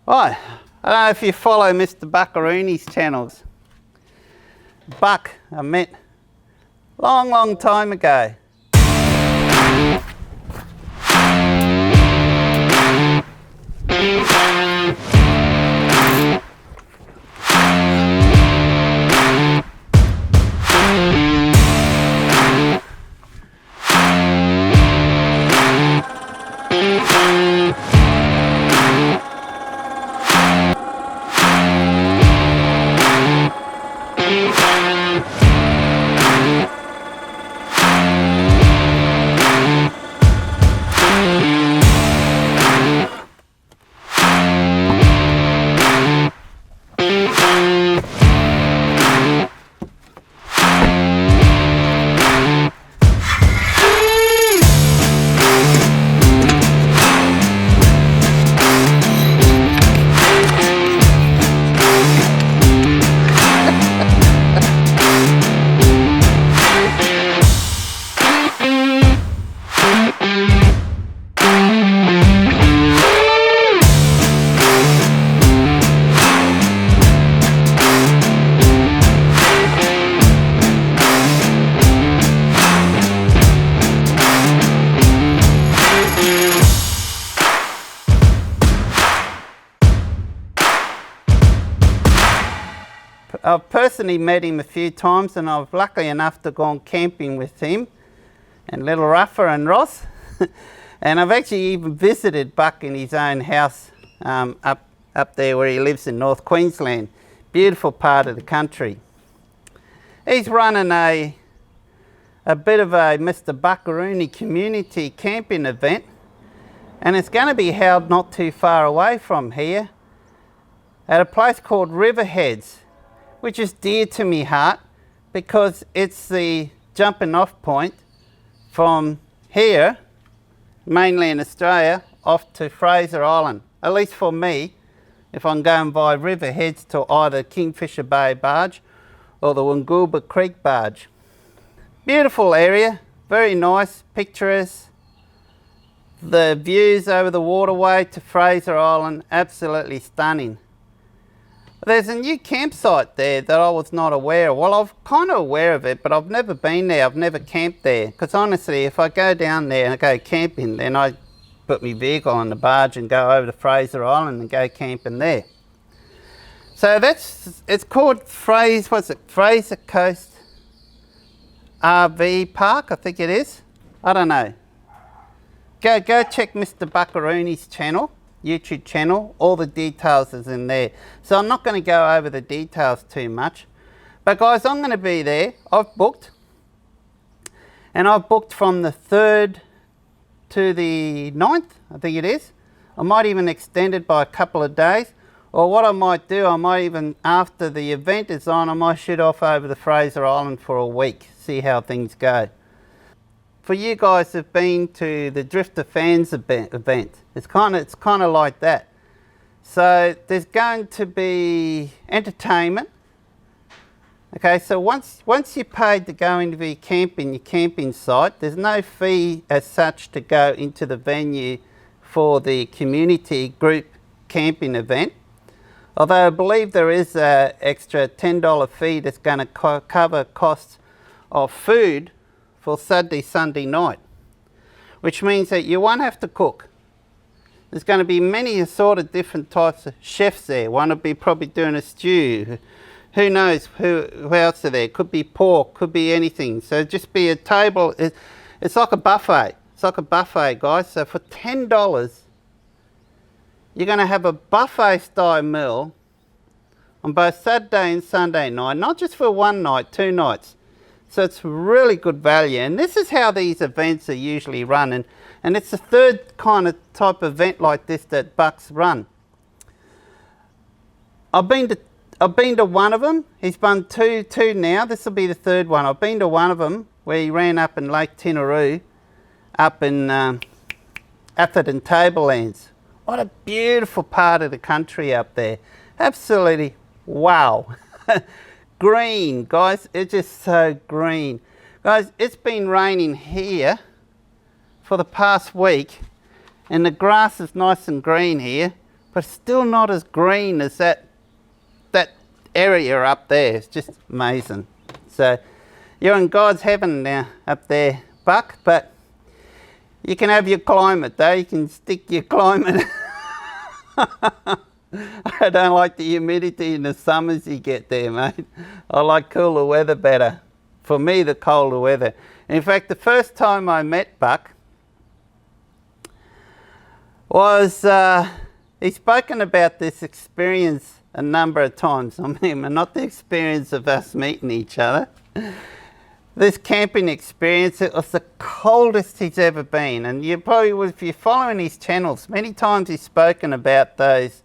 Right, I don't know if you follow Mr Buckaroonie's channels. Buck, I met long time ago. I've personally met him a few times, and I've lucky enough to gone camping with him and little Ruffer and Ross. And I've actually even visited Buck in his own house up there where he lives in North Queensland. Beautiful part of the country. He's running a bit of a Mr Buckaroonie community camping event, and it's going to be held not too far away from here at a place called Riverheads, which is dear to me heart because it's the jumping off point from here, mainland Australia, off to Fraser Island. At least for me, if I'm going by Riverheads to either Kingfisher Bay barge or the Woongoolba Creek barge. Beautiful area, very nice, picturesque. The views over the waterway to Fraser Island, absolutely stunning. There's a new campsite there that I was not aware of. Well, I'm kind of aware of it, but I've never been there. I've never camped there. Because honestly, if I go down there and I go camping, then I put my vehicle on the barge and go over to Fraser Island and go camping there. So it's called Fraser Coast RV Park, I think it is. I don't know. Go check Mr Buckaroonie's channel. YouTube channel, all the details is in there. So I'm not going to go over the details too much. But guys, I'm going to be there. I've booked. And I've booked from the 3rd to the 9th, I think it is. I might even extend it by a couple of days. Or what I might do, I might even, after the event is on, I might shoot off over to Fraser Island for a week. See how things go. For you guys who've been to the Drifter Fans event, it's kind of like that. So there's going to be entertainment. Okay, so once you're paid to go into your camping site, there's no fee as such to go into the venue for the community group camping event. Although I believe there is an extra $10 fee that's going to cover costs of food for Saturday, Sunday night, which means that you won't have to cook. There's going to be many assorted different types of chefs there. One will be probably doing a stew. Who knows who else are there? Could be pork, could be anything. So just be a table. It's like a buffet. It's like a buffet, guys. So for $10, you're going to have a buffet style meal on both Saturday and Sunday night, not just for one night, 2 nights. So it's really good value, and this is how these events are usually run, and it's the 3rd kind of type of event like this that Buck's run. I've been to one of them. He's done two now. This will be the 3rd one. I've been to one of them where he ran up in Lake Tinaroo, up in Atherton Tablelands. What a beautiful part of the country up there. Absolutely wow. Green, guys, it's just so green. Guys, it's been raining here for the past week, and the grass is nice and green here, but still not as green as that area up there. It's just amazing. So you're in God's heaven now up there, Buck, but you can have your climate though. You can stick your climate. I don't like the humidity in the summers you get there, mate. I like cooler weather better. For me, the colder weather. In fact, the first time I met Buck was, he's spoken about this experience a number of times. I mean, not the experience of us meeting each other. This camping experience, it was the coldest he's ever been. And you probably would, if you're following his channels, many times he's spoken about those,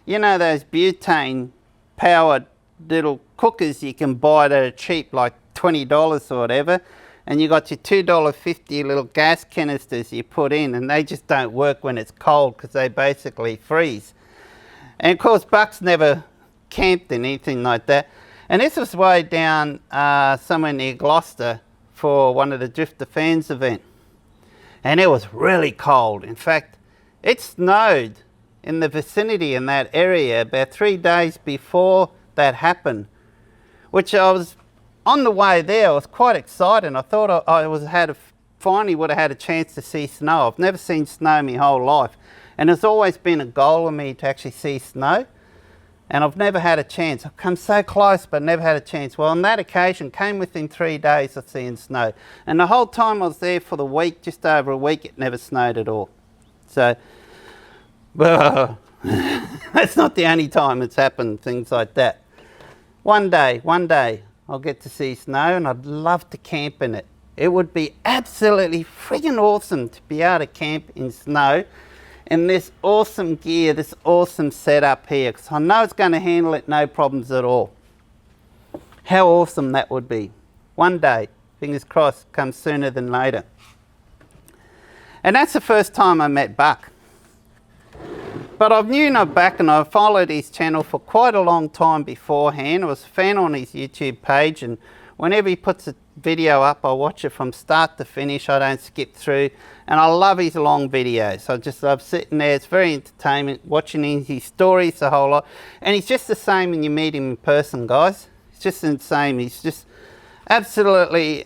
you know, those butane powered little cookers you can buy that are cheap, like $20 or whatever. And you got your $2.50 little gas canisters you put in, and they just don't work when it's cold because they basically freeze. And of course, Buck's never camped in anything like that. And this was way down somewhere near Gloucester for one of the Drifter Fans event. And it was really cold. In fact, it snowed in the vicinity in that area about 3 days before that happened, which I was on the way there. I was quite excited. I thought finally would have had a chance to see snow. I've never seen snow my whole life. And it's always been a goal of me to actually see snow. And I've never had a chance. I've come so close, but never had a chance. Well, on that occasion, came within 3 days of seeing snow. And the whole time I was there for the week, just over a week, it never snowed at all. So, well, that's not the only time it's happened, things like that. One day, I'll get to see snow, and I'd love to camp in it. It would be absolutely friggin' awesome to be able to camp in snow in this awesome gear, this awesome setup here, because I know it's going to handle it no problems at all. How awesome that would be. One day, fingers crossed, comes sooner than later. And that's the first time I met Buck. But I've known Buck and I've followed his channel for quite a long time beforehand. I was a fan on his YouTube page, and whenever he puts a video up, I watch it from start to finish. I don't skip through, and I love his long videos. I just love sitting there. It's very entertainment, watching his stories, the whole lot. And he's just the same when you meet him in person, guys. He's just the same. He's just absolutely,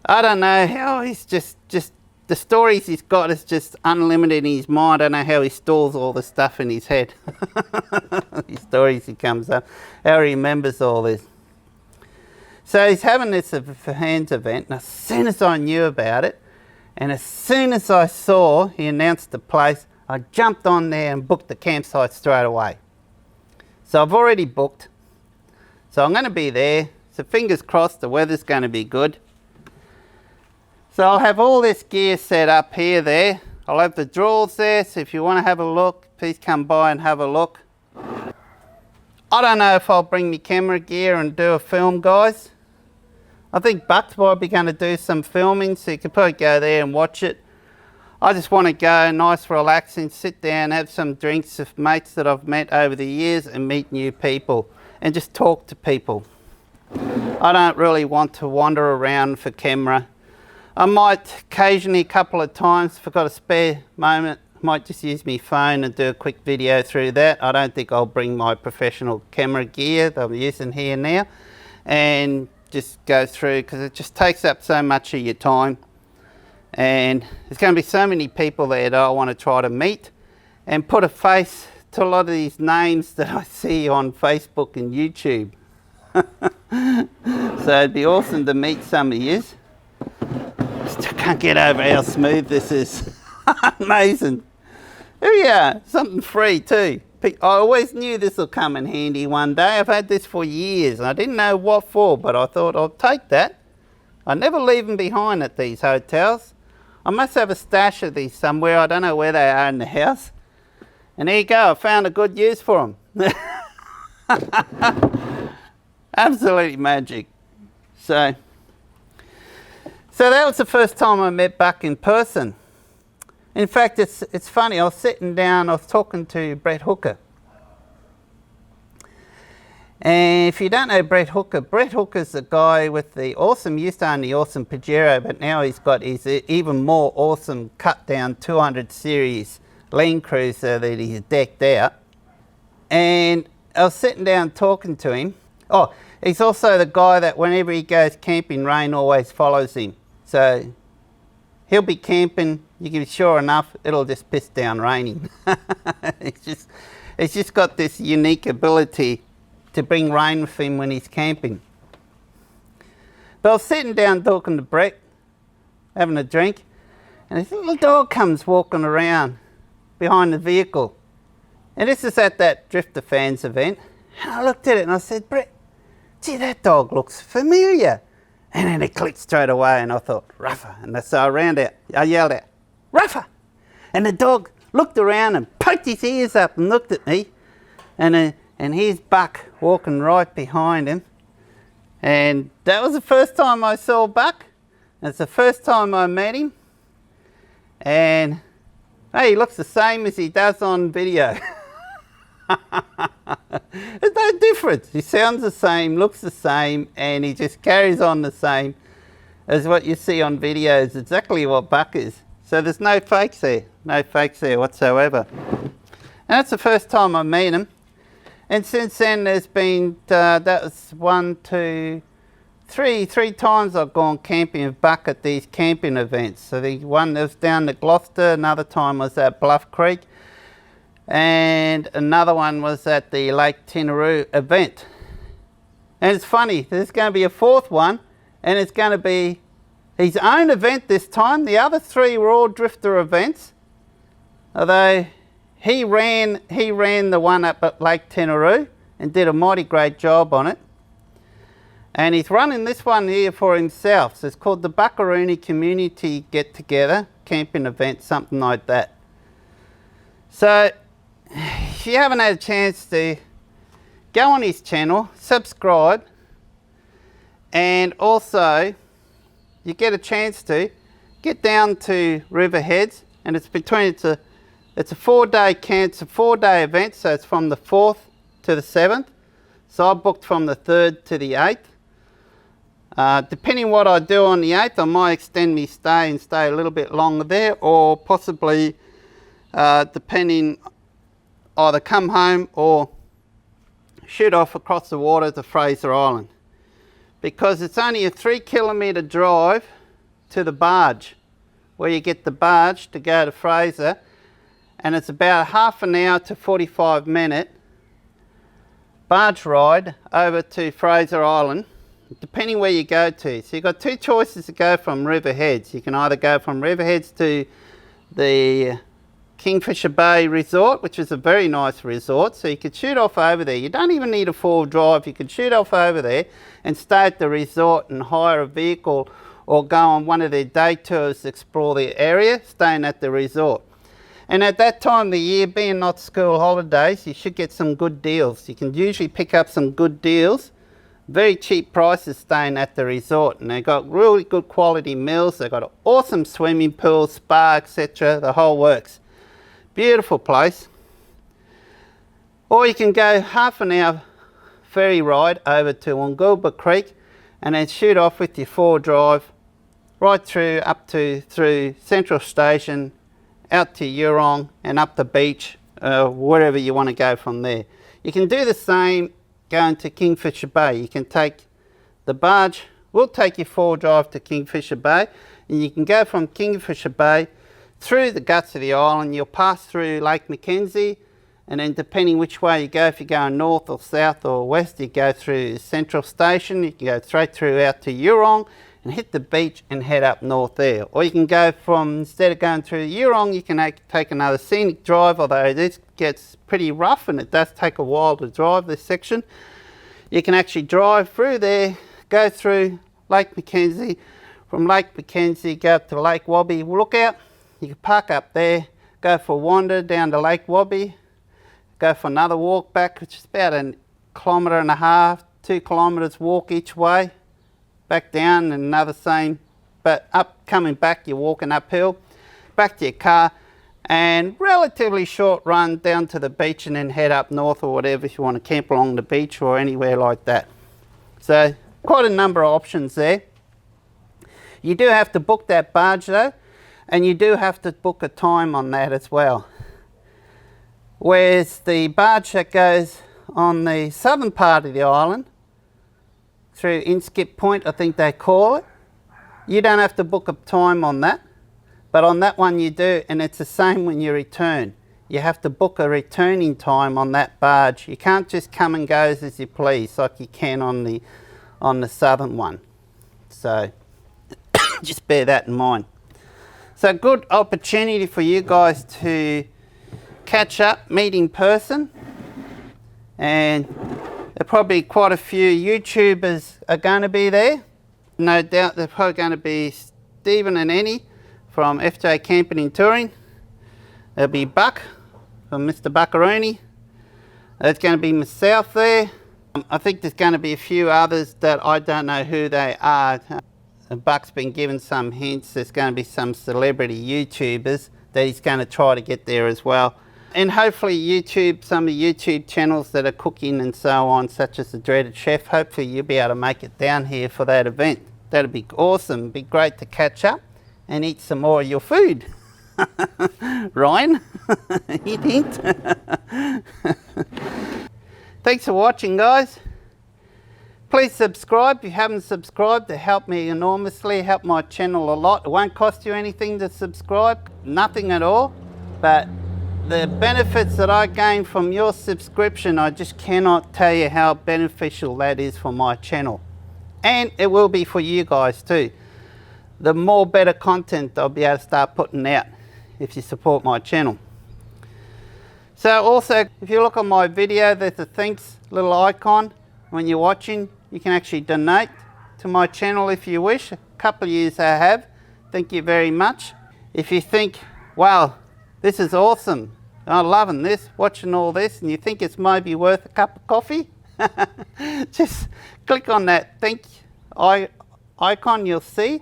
I don't know how he's just the stories he's got is just unlimited in his mind. I don't know how he stores all the stuff in his head. His stories he comes up, how he remembers all this. So he's having this fans event, and as soon as I knew about it, and as soon as I saw he announced the place, I jumped on there and booked the campsite straight away. So I've already booked. So I'm going to be there. So fingers crossed the weather's going to be good. So I'll have all this gear set up here, there. I'll have the drawers there, so if you want to have a look, please come by and have a look. I don't know if I'll bring my camera gear and do a film, guys. I think Buck's probably going to do some filming, so you can probably go there and watch it. I just want to go nice, relaxing, sit down, have some drinks with mates that I've met over the years and meet new people and just talk to people. I don't really want to wander around for camera. I might occasionally, a couple of times, if I've got a spare moment, might just use my phone and do a quick video through that. I don't think I'll bring my professional camera gear that I'm using here now and just go through, because it just takes up so much of your time. And there's going to be so many people there that I want to try to meet and put a face to a lot of these names that I see on Facebook and YouTube. So it'd be awesome to meet some of you. Still can't get over how smooth this is. Amazing. Here we are, something free too. I always knew this will come in handy one day. I've had this for years. I didn't know what for, but I thought I'll take that. I never leave them behind at these hotels. I must have a stash of these somewhere. I don't know where they are in the house. And there you go, I found a good use for them. Absolutely magic. So that was the first time I met Buck in person. In fact, it's funny, I was sitting down, I was talking to Brett Hooker. And if you don't know Brett Hooker's the guy with the awesome, used to own the awesome Pajero, but now he's got his even more awesome cut down 200 series Land Cruiser that he's decked out. And I was sitting down talking to him. Oh, he's also the guy that whenever he goes camping, rain always follows him. So he'll be camping, you can be sure enough, it'll just piss down raining. He's just got this unique ability to bring rain with him when he's camping. But I was sitting down talking to Brett, having a drink, and this little dog comes walking around behind the vehicle. And this is at that Drifter Fans event. And I looked at it and I said, Brett, gee, that dog looks familiar. And then it clicked straight away and I thought, Ruffer. And so I yelled out, Ruffer. And the dog looked around and poked his ears up and looked at me. And here's Buck walking right behind him. And that was the first time I saw Buck. It's the first time I met him. And hey, he looks the same as he does on video. There's no difference. He sounds the same, looks the same, and he just carries on the same as what you see on videos. Exactly what Buck is. So there's no fakes there. No fakes there whatsoever. And that's the first time I met him. And since then there's been, that was three times I've gone camping with Buck at these camping events. So the one that was down to Gloucester, another time was at Bluff Creek, and another one was at the Lake Tinaroo event. And it's funny, there's going to be a fourth one, and it's going to be his own event this time. The other three were all drifter events, although he ran the one up at Lake Tinaroo and did a mighty great job on it. And he's running this one here for himself. So it's called the Buckaroonie Community Get Together Camping Event, something like that. So if you haven't had a chance to go on his channel, subscribe, and also you get a chance to get down to Riverheads, and it's a 4-day camp, it's a 4-day event, so it's from the 4th to the 7th. So I booked from the 3rd to the 8th. Depending what I do on the 8th, I might extend my stay and stay a little bit longer there, or possibly depending, either come home or shoot off across the water to Fraser Island, because it's only a 3-kilometre drive to the barge, where you get the barge to go to Fraser, and it's about half an hour to 45-minute barge ride over to Fraser Island, depending where you go to. So you've got two choices to go from Riverheads. You can either go from Riverheads to the Kingfisher Bay Resort, which is a very nice resort, so you could shoot off over there. You don't even need a 4-wheel drive. You could shoot off over there and stay at the resort and hire a vehicle, or go on one of their day tours to explore the area, staying at the resort. And at that time of the year, being not school holidays, you should get some good deals. You can usually pick up some good deals, very cheap prices staying at the resort, and they've got really good quality meals. They've got an awesome swimming pool, spa, etc., the whole works. Beautiful place. Or you can go half an hour ferry ride over to Wangulba Creek and then shoot off with your 4 drive right through through Central Station, out to Eurong and up the beach, wherever you want to go from there. You can do the same going to Kingfisher Bay. You can take the barge, we'll take your 4 drive to Kingfisher Bay, and you can go from Kingfisher Bay through the guts of the island. You'll pass through Lake Mackenzie, and then depending which way you go, if you're going north or south or west, you go through Central Station, you can go straight through out to Eurong and hit the beach and head up north there. Or you can go from, instead of going through Eurong, you can take another scenic drive, although this gets pretty rough and it does take a while to drive this section. You can actually drive through there, go through Lake Mackenzie, from Lake Mackenzie go up to Lake Wabi Lookout. You can park up there, go for a wander down to Lake Wabi, go for another walk back, which is about 1.5 kilometres, 2 kilometres walk each way, back down and another same, but up, coming back you're walking uphill, back to your car, and relatively short run down to the beach and then head up north or whatever if you want to camp along the beach or anywhere like that. So quite a number of options there. You do have to book that barge though, and you do have to book a time on that as well. Whereas the barge that goes on the southern part of the island, through Inskip Point I think they call it, you don't have to book a time on that, but on that one you do, and it's the same when you return. You have to book a returning time on that barge. You can't just come and go as you please like you can on the southern one. So just bear that in mind. So good opportunity for you guys to catch up, meet in person, and there are probably quite a few YouTubers are going to be there. No doubt they're probably going to be Stephen and Annie from FJ Camping and Touring. There'll be Buck from Mr Buckaroonie. There's going to be myself there. I think there's going to be a few others that I don't know who they are. Buck's been given some hints. There's going to be some celebrity YouTubers that he's going to try to get there as well. And hopefully YouTube, some of the YouTube channels that are cooking and so on, such as the Dreaded Chef, hopefully you'll be able to make it down here for that event. That'd be awesome. It'd be great to catch up and eat some more of your food. Ryan, hint hint. Thanks for watching, guys. Please subscribe if you haven't subscribed. To help me enormously, help my channel a lot. It won't cost you anything to subscribe, nothing at all, but the benefits that I gain from your subscription, I just cannot tell you how beneficial that is for my channel. And it will be for you guys too. The more better content I'll be able to start putting out if you support my channel. So also, if you look on my video, there's a thanks little icon. When you're watching, you can actually donate to my channel if you wish. A couple of years I have. Thank you very much. If you think, wow, this is awesome, I'm loving this, watching all this, and you think it's maybe worth a cup of coffee, just click on that thank icon you'll see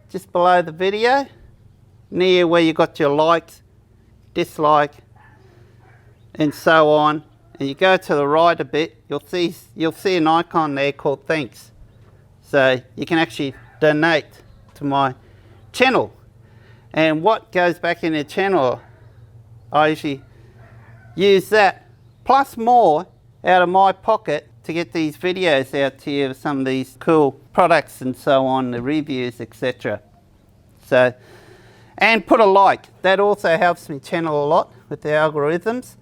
just below the video, near where you got your likes, dislike, and so on. And you go to the right a bit, you'll see an icon there called thanks. So you can actually donate to my channel. And what goes back in the channel, I usually use that plus more out of my pocket to get these videos out to you of some of these cool products and so on, the reviews, etc. So, and put a like. That also helps me channel a lot with the algorithms.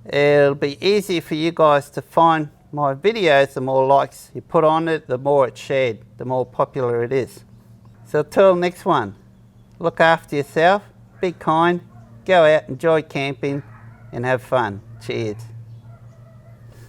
It'll be easier for you guys to find my videos. The more likes you put on it, the more it's shared, the more popular it is. So till next one, look after yourself, be kind, go out, enjoy camping and have fun. Cheers.